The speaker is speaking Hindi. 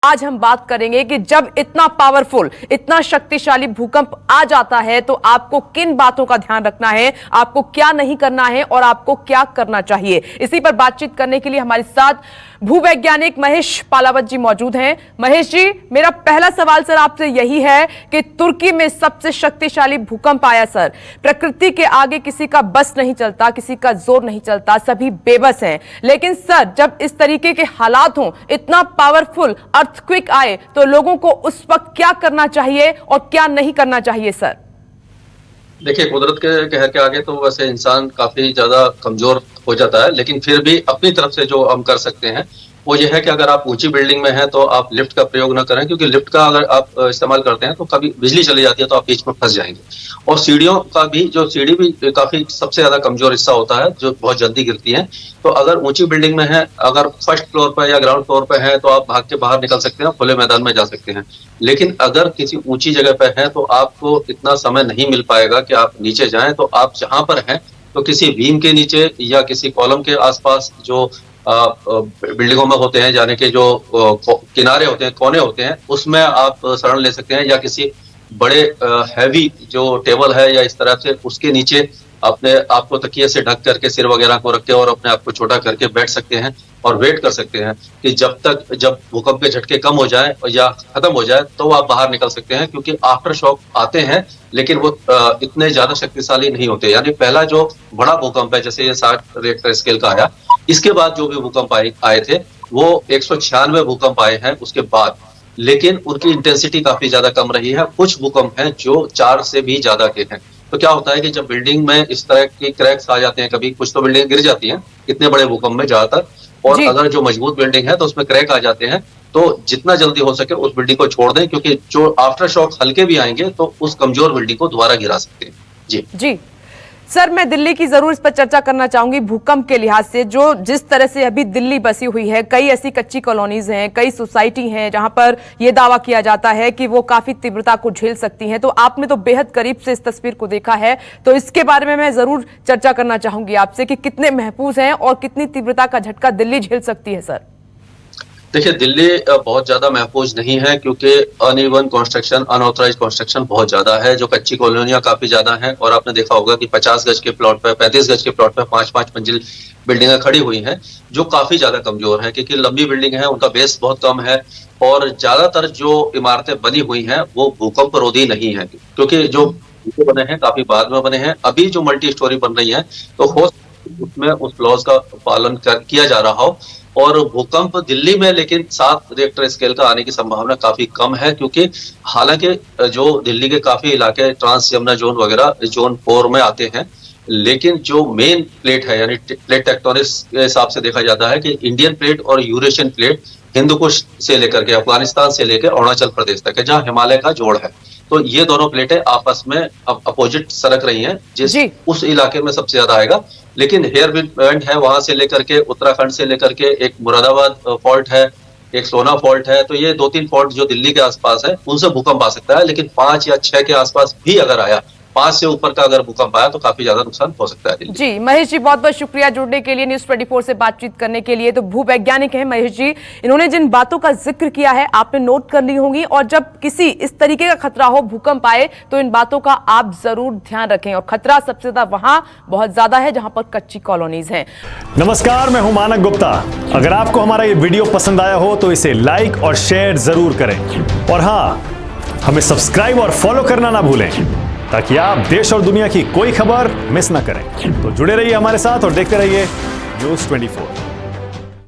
आज हम बात करेंगे कि जब इतना पावरफुल, इतना शक्तिशाली भूकंप आ जाता है तो आपको किन बातों का ध्यान रखना है, आपको क्या नहीं करना है और आपको क्या करना चाहिए। इसी पर बातचीत करने के लिए हमारे साथ भूवैज्ञानिक महेश पालावत जी मौजूद हैं। महेश जी, मेरा पहला सवाल सर आपसे यही है कि तुर्की में सबसे शक्तिशाली भूकंप आया सर, प्रकृति के आगे किसी का बस नहीं चलता, किसी का जोर नहीं चलता, सभी बेबस हैं। लेकिन सर, जब इस तरीके के हालात हों, इतना पावरफुल अर्थक्वेक आए, तो लोगों को उस वक्त क्या करना चाहिए और क्या नहीं करना चाहिए सर? देखिए, कुदरत के कहर के आगे तो वैसे इंसान काफी ज्यादा कमजोर हो जाता है, लेकिन फिर भी अपनी तरफ से जो हम कर सकते हैं वो ये है कि अगर आप ऊंची बिल्डिंग में हैं तो आप लिफ्ट का प्रयोग ना करें, क्योंकि लिफ्ट का अगर आप इस्तेमाल करते हैं तो कभी बिजली चली जाती है तो आप बीच में फंस जाएंगे। और सीढ़ियों का भी, जो सीढ़ी भी काफी सबसे ज्यादा कमजोर हिस्सा होता है, जो बहुत जल्दी गिरती है। तो अगर ऊंची बिल्डिंग में है, अगर फर्स्ट फ्लोर पर या ग्राउंड फ्लोर पर है, तो आप भाग के बाहर निकल सकते हैं, खुले मैदान में जा सकते हैं। लेकिन अगर किसी ऊंची जगह पर है तो आपको इतना समय नहीं मिल पाएगा कि आप नीचे जाएं। तो आप जहां पर हैं तो किसी बीम के नीचे या किसी कॉलम के आसपास जो बिल्डिंगों में होते हैं, जाने के जो किनारे होते हैं, कोने होते हैं, उसमें आप शरण ले सकते हैं, या किसी बड़े हैवी जो टेबल है या इस तरह से उसके नीचे अपने आप को तकिए से ढक करके सिर वगैरह को रख के और अपने आप को छोटा करके बैठ सकते हैं और वेट कर सकते हैं कि जब भूकंप के झटके कम हो जाए या खत्म हो जाए तो आप बाहर निकल सकते हैं। क्योंकि आफ्टर शॉक आते हैं लेकिन वो इतने ज्यादा शक्तिशाली नहीं होते। यानी पहला जो बड़ा भूकंप है, जैसे ये 60 रिक्टर स्केल का आया, इसके बाद जो भी भूकंप आए थे वो 196 भूकंप आए हैं उसके बाद, लेकिन उनकी इंटेंसिटी काफी ज्यादा कम रही है। कुछ भूकंप हैं जो 4 से भी ज्यादा के हैं। तो क्या होता है कि जब बिल्डिंग में इस तरह की क्रैक्स आ जाते हैं, कभी कुछ तो बिल्डिंग गिर जाती हैं इतने बड़े भूकंप में ज्यादातर, और अगर जो मजबूत बिल्डिंग है तो उसमें क्रैक आ जाते हैं, तो जितना जल्दी हो सके उस बिल्डिंग को छोड़ दें, क्योंकि जो आफ्टर शॉक हल्के भी आएंगे तो उस कमजोर बिल्डिंग को दोबारा गिरा सकते हैं। जी सर, मैं दिल्ली की जरूर इस पर चर्चा करना चाहूंगी। भूकंप के लिहाज से जिस तरह से अभी दिल्ली बसी हुई है, कई ऐसी कच्ची कॉलोनीज हैं, कई सोसाइटी हैं जहां पर यह दावा किया जाता है कि वो काफी तीव्रता को झेल सकती हैं। तो आपने तो बेहद करीब से इस तस्वीर को देखा है, तो इसके बारे में मैं जरूर चर्चा करना चाहूंगी आपसे कि कितने महफूज हैं और कितनी तीव्रता का झटका दिल्ली झेल सकती है सर। देखिए, दिल्ली बहुत ज्यादा महफूज नहीं है, क्योंकि अनइवन कंस्ट्रक्शन, अनऑथराइज्ड कंस्ट्रक्शन बहुत ज्यादा है। जो कच्ची कॉलोनियां काफी ज्यादा हैं, और आपने देखा होगा कि 50 गज के प्लॉट पर, 35 गज के प्लॉट पर 5-5 मंजिल बिल्डिंगें खड़ी हुई हैं, जो काफी ज्यादा कमजोर है, क्योंकि लंबी बिल्डिंग है, उनका बेस बहुत कम है, और ज्यादातर जो इमारतें बनी हुई हैं वो भूकंप रोधी नहीं है, क्योंकि जो बने हैं काफी बाद में बने हैं। अभी जो मल्टी स्टोरी बन रही है तो हो उसमें उस लॉज का पालन किया जा रहा हो। और भूकंप दिल्ली में लेकिन 7 रिक्टर स्केल का आने की संभावना काफी कम है, क्योंकि हालांकि जो दिल्ली के काफी इलाके ट्रांस यमुना जोन वगैरह जोन 4 में आते हैं, लेकिन जो मेन प्लेट है, यानी प्लेट टेक्टोनिक्स के हिसाब से देखा जाता है कि इंडियन प्लेट और यूरेशियन प्लेट हिंदुकुश से लेकर के अफगानिस्तान से लेकर अरुणाचल प्रदेश तक है, जहां हिमालय का जोड़ है। तो ये दोनों प्लेटें आपस में अपोजिट सरक रही हैं, जिस उस इलाके में सबसे ज्यादा आएगा। लेकिन हेयर बैंड है, वहां से लेकर के उत्तराखंड से लेकर के एक मुरादाबाद फॉल्ट है, एक सोना फॉल्ट है, तो ये 2-3 फॉल्ट जो दिल्ली के आसपास है उनसे भूकंप आ सकता है। लेकिन 5 या 6 के आसपास भी अगर आया, 5 से ऊपर का अगर भूकंप आया तो काफी ज्यादा नुकसान हो सकता है। जी महेश जी, बहुत बहुत शुक्रिया जुड़ने के लिए, न्यूज़ 24 से बातचीत करने के लिए। तो भूवैज्ञानिक हैं महेश जी, इन्होंने जिन बातों का जिक्र किया है आपने नोट कर ली होंगी, और जब किसी इस तरीके का खतरा हो, भूकंप आए, तो इन बातों का आप जरूर ध्यान रखें। और खतरा सबसे ज्यादा वहां बहुत ज्यादा है जहां पर कच्ची कॉलोनीज हैं। नमस्कार, मैं हूं मानक गुप्ता। अगर आपको हमारा ये वीडियो पसंद आया हो तो इसे लाइक और शेयर जरूर करें, और हाँ, हमें सब्सक्राइब और फॉलो करना ना भूलें, ताकि आप देश और दुनिया की कोई खबर मिस ना करें। तो जुड़े रहिए हमारे साथ और देखते रहिए न्यूज़ 24।